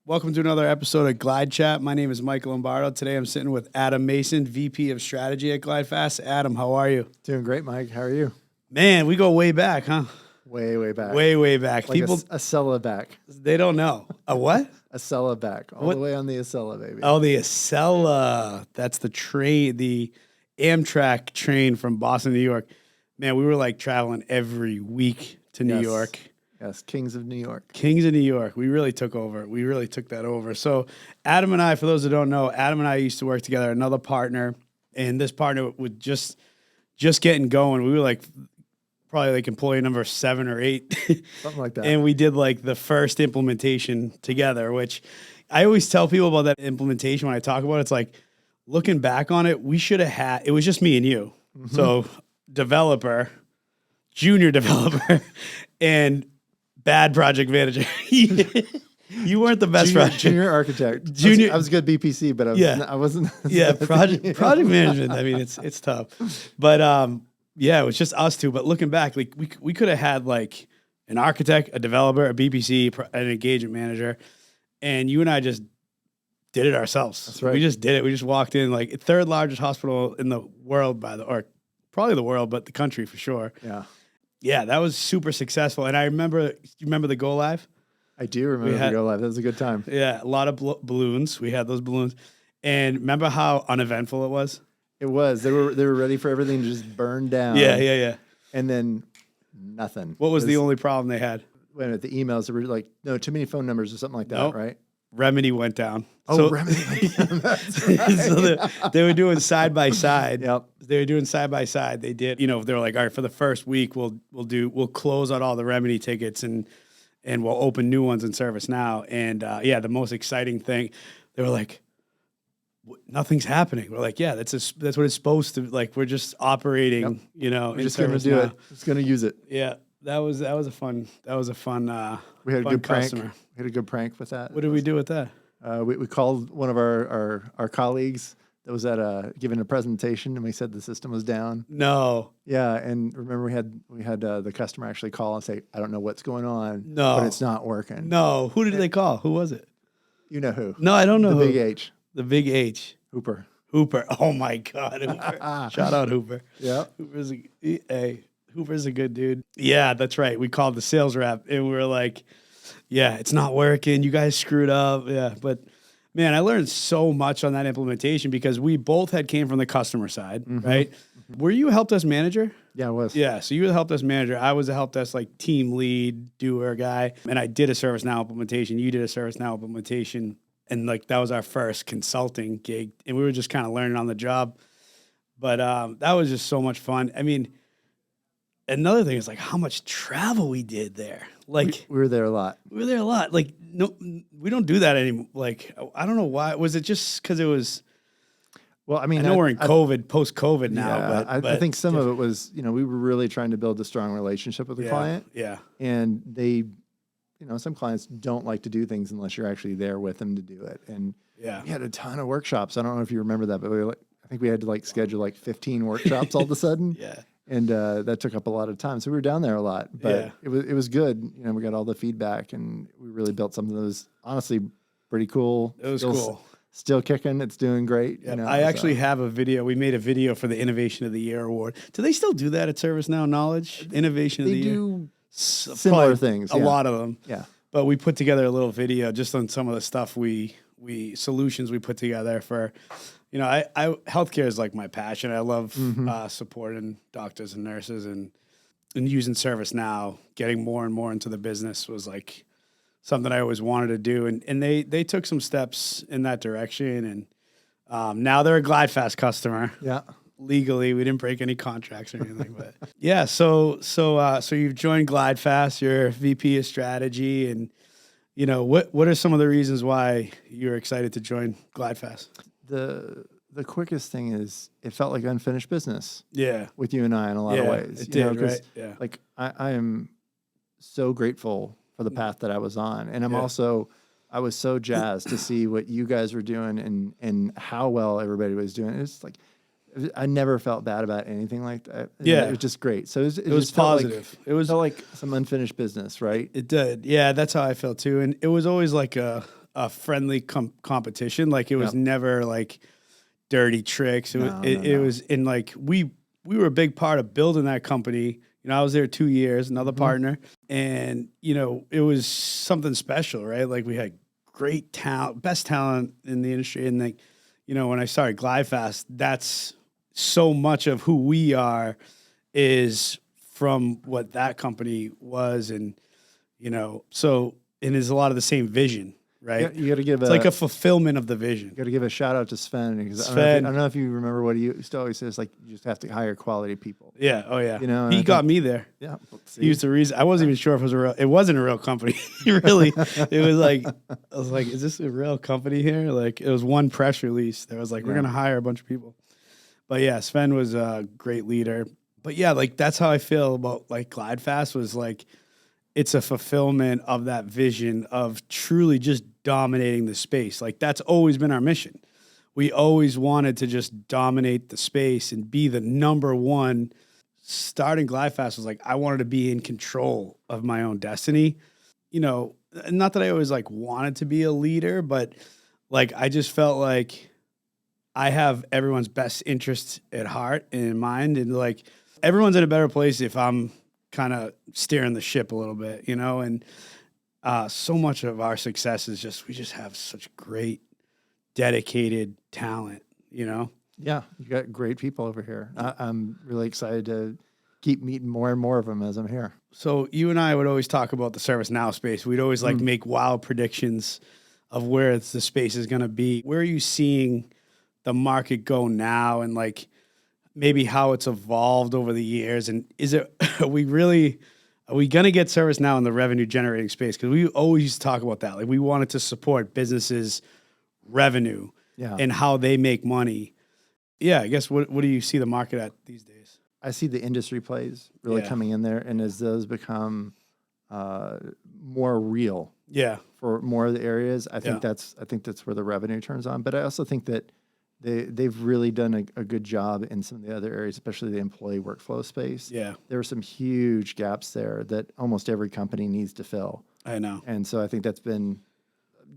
Welcome to another episode of GlideChat. My name is Michael Lombardo. Today I'm sitting with Adam Mason, VP of Strategy at GlideFast. Adam, how are you? Doing great, Mike. How are you? Man, we go way back, huh? Way back. Way back. Like People, a Acela back. they don't know. A what? Acela back. All the way on the Acela, baby. Oh, the Acela. That's the train, the Amtrak train from Boston, New York. Man, we were like traveling every week to New York. Yes, Kings of New York. Kings of New York. We really took over. We really took that over. So Adam and I, for those that don't know, Adam and I used to work together, another partner, and this partner was just getting going. We were like probably like employee number 7 or 8. Something like that. And we did like the first implementation together, which I always tell people about that implementation when I talk about it. It's like, looking back on it, we should have had, it was just me and you. Mm-hmm. So developer, junior developer, and bad project manager. You weren't the best junior architect. I was a good BPC, but I wasn't. Yeah, project management. I mean, it's tough, but yeah, it was just us two. But looking back, like we could have had like an architect, a developer, a BPC, an engagement manager, and you and I just did it ourselves. That's right. We just did it. We just walked in, like, third largest hospital in the world or probably the world, but the country for sure. Yeah, that was super successful. And I remember, you remember the go live? I do remember the go live. That was a good time. Yeah, a lot of balloons. We had those balloons. And remember how uneventful it was? It was. They were ready for everything to just burn down. Yeah. And then nothing. What was the only problem they had? Wait a minute, the emails, they were like, no, too many phone numbers or something like that, right? Remedy went down. Remedy went down. That's right. So they were doing side by side. Yep. They were doing side by side. They did, they were like, all right, for the first week, we'll close out all the Remedy tickets and we'll open new ones in ServiceNow. And the most exciting thing, they were like, nothing's happening. We're like, yeah, that's what it's supposed to. Like, we're just operating. We're just going to do it. Just going to use it. Yeah, that was a fun. We had a good customer. prank. We had a good prank with that. What did we do with that? We called one of our colleagues that was at giving a presentation, and we said the system was down. No. Yeah, and remember we had the customer actually call and say, I don't know what's going on. No, but it's not working. No. Who did they call? Who was it? You know who? No, I don't know. The who. Big H. The Big H. Hooper. Oh my God, Hooper. Shout out Hooper. Yeah. Hooper's a good dude. Yeah, that's right. We called the sales rep and we were like, yeah, it's not working. You guys screwed up. Yeah. But man, I learned so much on that implementation because we both came from the customer side, right? Mm-hmm. Were you a help desk manager? Yeah, I was. Yeah. So you were the help desk manager. I was a help desk like team lead, doer guy. And I did a ServiceNow implementation. You did a ServiceNow implementation. And like, that was our first consulting gig. And we were just kind of learning on the job. But that was just so much fun. I mean, another thing is like how much travel we did there. Like we were there a lot. Like, no, we don't do that anymore. Like, I don't know why. Was it just because it was? Well, I mean, I know we're in post-COVID now. Yeah, but I think some of it was, we were really trying to build a strong relationship with the client. Yeah. And they, some clients don't like to do things unless you're actually there with them to do it. And we had a ton of workshops. I don't know if you remember that, but I think we had to schedule 15 workshops all of a sudden. Yeah. And that took up a lot of time. So we were down there a lot, but it was good. We got all the feedback and we really built something that was honestly pretty cool. It was cool. Still kicking. It's doing great. Yep. I actually have a video. We made a video for the Innovation of the Year award. Do they still do that at ServiceNow Knowledge? Innovation of the Year? They do similar things. A lot of them. Yeah. But we put together a little video just on some of the stuff solutions we put together for, healthcare is like my passion. I love supporting doctors and nurses and using ServiceNow, getting more and more into the business was like something I always wanted to do. And they took some steps in that direction. And now they're a GlideFast customer. Yeah. Legally, we didn't break any contracts or anything, but yeah. So you've joined GlideFast. You're VP of Strategy, and what are some of the reasons why you're excited to join GlideFast? The quickest thing is it felt like unfinished business. Yeah, with you and I in a lot of ways. It did, right? Yeah. Like I am so grateful for the path that I was on, and I was so jazzed to see what you guys were doing and how well everybody was doing. It's like I never felt bad about anything like that. Yeah. It was just great. So it was positive. It felt like some unfinished business, right? It did. Yeah, that's how I felt too. And it was always like a a friendly competition. Like it was never like dirty tricks. It was in like, we were a big part of building that company. You know, I was there 2 years, another partner, and, you know, it was something special, right? Like we had great talent, best talent in the industry. And like, you know, when I started GlideFast, that's so much of who we are is from what that company was. And, you know, so, and there's a lot of the same vision, right? You got to give it's like a fulfillment of the vision. You got to give a shout out to Sven, because I don't know if you remember what he used to always say. It's like, you just have to hire quality people. Yeah. Oh yeah. You know, he got me there. Yeah. He used the reason. I wasn't even sure if it wasn't a real company. Really, it was like, I was like, is this a real company here? Like it was one press release. There was like, we're going to hire a bunch of people. But yeah, Sven was a great leader. But yeah, like that's how I feel about like GlideFast was like, it's a fulfillment of that vision of truly just dominating the space. Like that's always been our mission. We always wanted to just dominate the space and be the number one. Starting GlideFast was like, I wanted to be in control of my own destiny. You know, not that I always like wanted to be a leader, but like, I just felt like I have everyone's best interest at heart and in mind. And like, everyone's in a better place if I'm kind of steering the ship a little bit, you know? And so much of our success is just, we just have such great, dedicated talent, you know? Yeah, you got great people over here. I'm really excited to keep meeting more and more of them as I'm here. So you and I would always talk about the ServiceNow space. We'd always like make wild predictions of where the space is going to be. Where are you seeing the market go now, and like maybe how it's evolved over the years? And are we going to get ServiceNow in the revenue generating space? Because we always used to talk about that. Like we wanted to support businesses' revenue and how they make money. Yeah, I guess what do you see the market at these days? I see the industry plays really coming in there, and as those become more real, for more of the areas, I think that's where the revenue turns on. But I also think that they've really done a good job in some of the other areas, especially the employee workflow space. Yeah, there are some huge gaps there that almost every company needs to fill. I know, and so I think that's been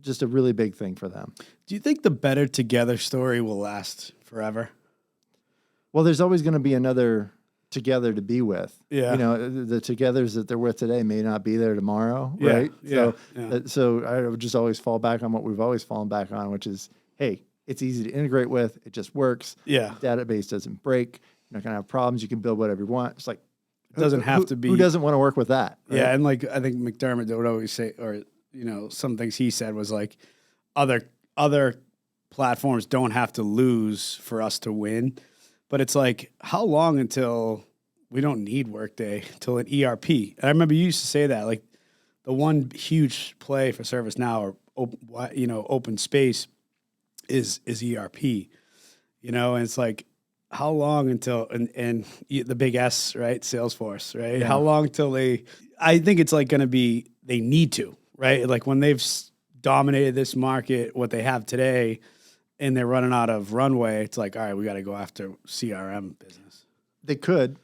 just a really big thing for them. Do you think the better together story will last forever? Well, there's always going to be another together to be with. Yeah. You know, the togethers that they're with today may not be there tomorrow, right? Yeah. So I would just always fall back on what we've always fallen back on, which is, hey, it's easy to integrate with. It just works. Yeah. The database doesn't break. You're not going to have problems. You can build whatever you want. It's like, it doesn't have to be. Who doesn't want to work with that? Right? Yeah. And like, I think McDermott would always say, or, you know, some things he said was like, other platforms don't have to lose for us to win. But it's like, how long until we don't need Workday, till an ERP? And I remember you used to say that, like the one huge play for ServiceNow or open space is ERP, you know, and it's like, how long until and the big S, right? Salesforce, right? Yeah. How long till I think it's like going to be, they need to, right? Like when they've dominated this market, what they have today, and they're running out of runway, it's like, all right, we got to go after CRM business. They could.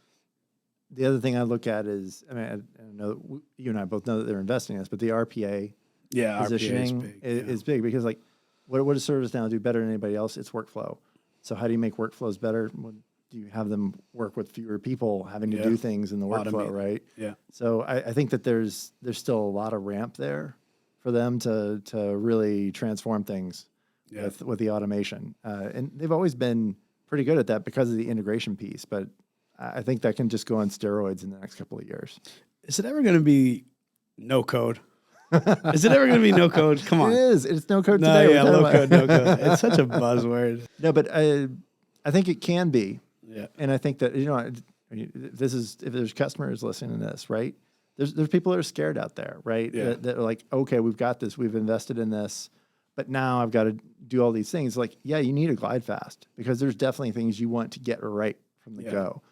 The other thing I look at is, I mean, I know you and I both know that they're investing in this, but the RPA positioning is big because, like, what does ServiceNow do better than anybody else? It's workflow. So how do you make workflows better? Do you have them work with fewer people having to do things in the workflow, right? Yeah. So I think that there's still a lot of ramp there for them to really transform things. Yeah. With the automation. And they've always been pretty good at that because of the integration piece, but I think that can just go on steroids in the next couple of years. Is it ever going to be no code? Is it ever going to be no code? Come on. It is. It's no code today. Yeah, low code, no code. It's such a buzzword. No, but I think it can be. Yeah. And I think that, you know, this is, if there's customers listening to this, right? There's people that are scared out there, right? Yeah. That are like, okay, we've got this. We've invested in this. But now I've got to do all these things. Like, yeah, you need a GlideFast because there's definitely things you want to get right from the go.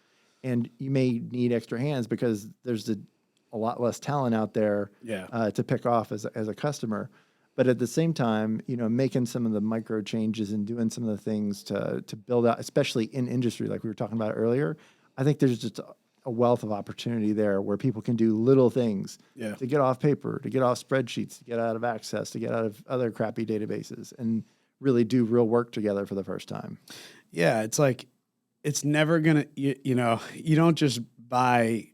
And you may need extra hands because there's a lot less talent out there to pick off as a customer. But at the same time, you know, making some of the micro changes and doing some of the things to build out, especially in industry, like we were talking about earlier, I think there's just a wealth of opportunity there where people can do little things to get off paper, to get off spreadsheets, to get out of Access, to get out of other crappy databases, and really do real work together for the first time. Yeah, it's like, it's never going to, you know, you don't just buy,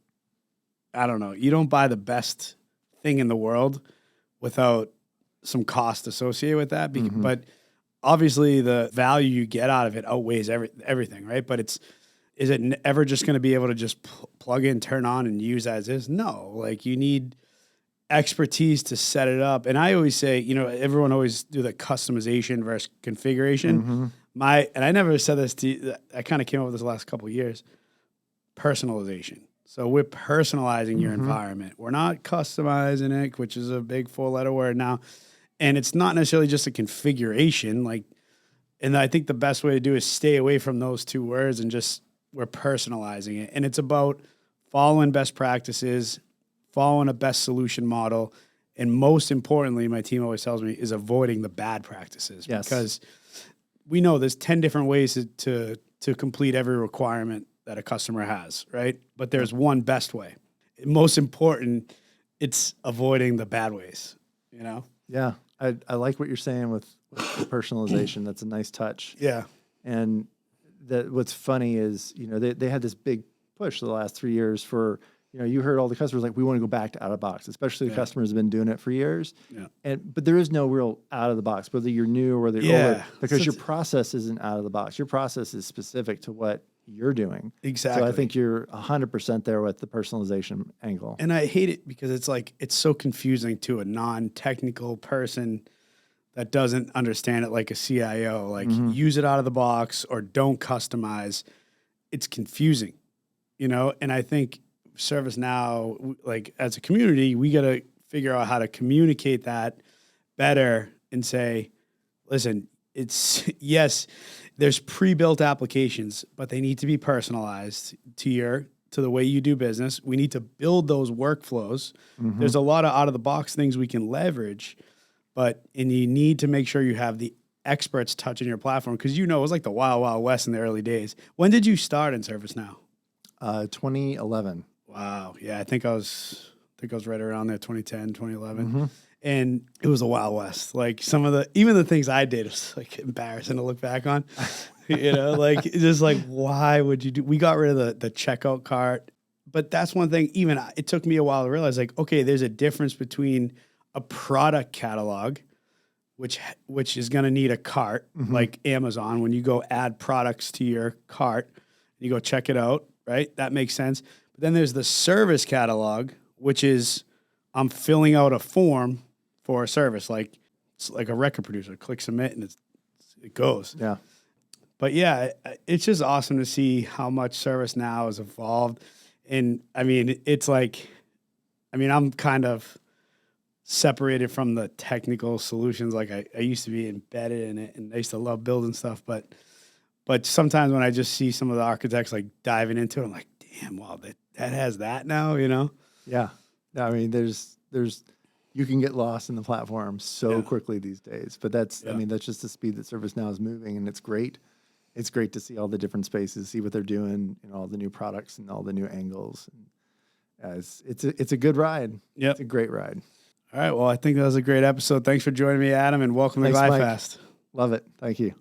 I don't know, you don't buy the best thing in the world without some cost associated with that. But obviously the value you get out of it outweighs everything, right? But is it ever just going to be able to just plug in, turn on, and use as is? No, like you need expertise to set it up. And I always say, you know, everyone always do the customization versus configuration. And I never said this to you, I kind of came up with this the last couple of years, personalization. So we're personalizing your environment. We're not customizing it, which is a big 4-letter word now. And it's not necessarily just a configuration. And I think the best way to do is stay away from those two words and just, we're personalizing it. And it's about following best practices, following a best solution model. And most importantly, my team always tells me, is avoiding the bad practices. Yes. Because we know there's 10 different ways to complete every requirement that a customer has, right? But there's one best way. Most important, it's avoiding the bad ways, you know? Yeah. I like what you're saying with the personalization. That's a nice touch. Yeah. And what's funny is, you know, they had this big push the last 3 years for, you know, you heard all the customers like, we want to go back to out of box, especially the customers have been doing it for years. Yeah. But there is no real out of the box, whether you're new or whether you're older, because your process isn't out of the box. Your process is specific to what you're doing. Exactly. So I think you're 100% there with the personalization angle. And I hate it because it's like, it's so confusing to a non-technical person that doesn't understand it, like a CIO, like use it out of the box or don't customize. It's confusing, you know? And I think ServiceNow, like as a community, we got to figure out how to communicate that better and say, listen, it's, yes, there's pre-built applications, but they need to be personalized to the way you do business. We need to build those workflows. There's a lot of out-of-the-box things we can leverage, and you need to make sure you have the experts touching your platform, because you know it was like the wild, wild west in the early days. When did you start in ServiceNow? 2011. Wow. Yeah, I think I was right around there, 2010, 2011. And it was a wild west. Like even the things I did was like embarrassing to look back on, you know, like just like, why would you we got rid of the checkout cart. But that's one thing, it took me a while to realize, like, okay, there's a difference between a product catalog, which is going to need a cart, like Amazon, when you go add products to your cart, you go check it out, right? That makes sense. But then there's the service catalog, which is I'm filling out a form for a service, like it's like a record producer. Click submit and it goes. Yeah. But yeah, it's just awesome to see how much ServiceNow has evolved. And I mean, it's like, I'm kind of separated from the technical solutions. Like I used to be embedded in it, and I used to love building stuff. But sometimes when I just see some of the architects like diving into it, I'm like, damn, wow, that has that now, you know? Yeah. I mean, there's you can get lost in the platform so quickly these days. But that's just the speed that ServiceNow is moving, and it's great. It's great to see all the different spaces, see what they're doing, and all the new products and all the new angles. And, it's a good ride. Yeah, it's a great ride. All right. Well, I think that was a great episode. Thanks for joining me, Adam, and welcome to GlideFast. Love it. Thank you.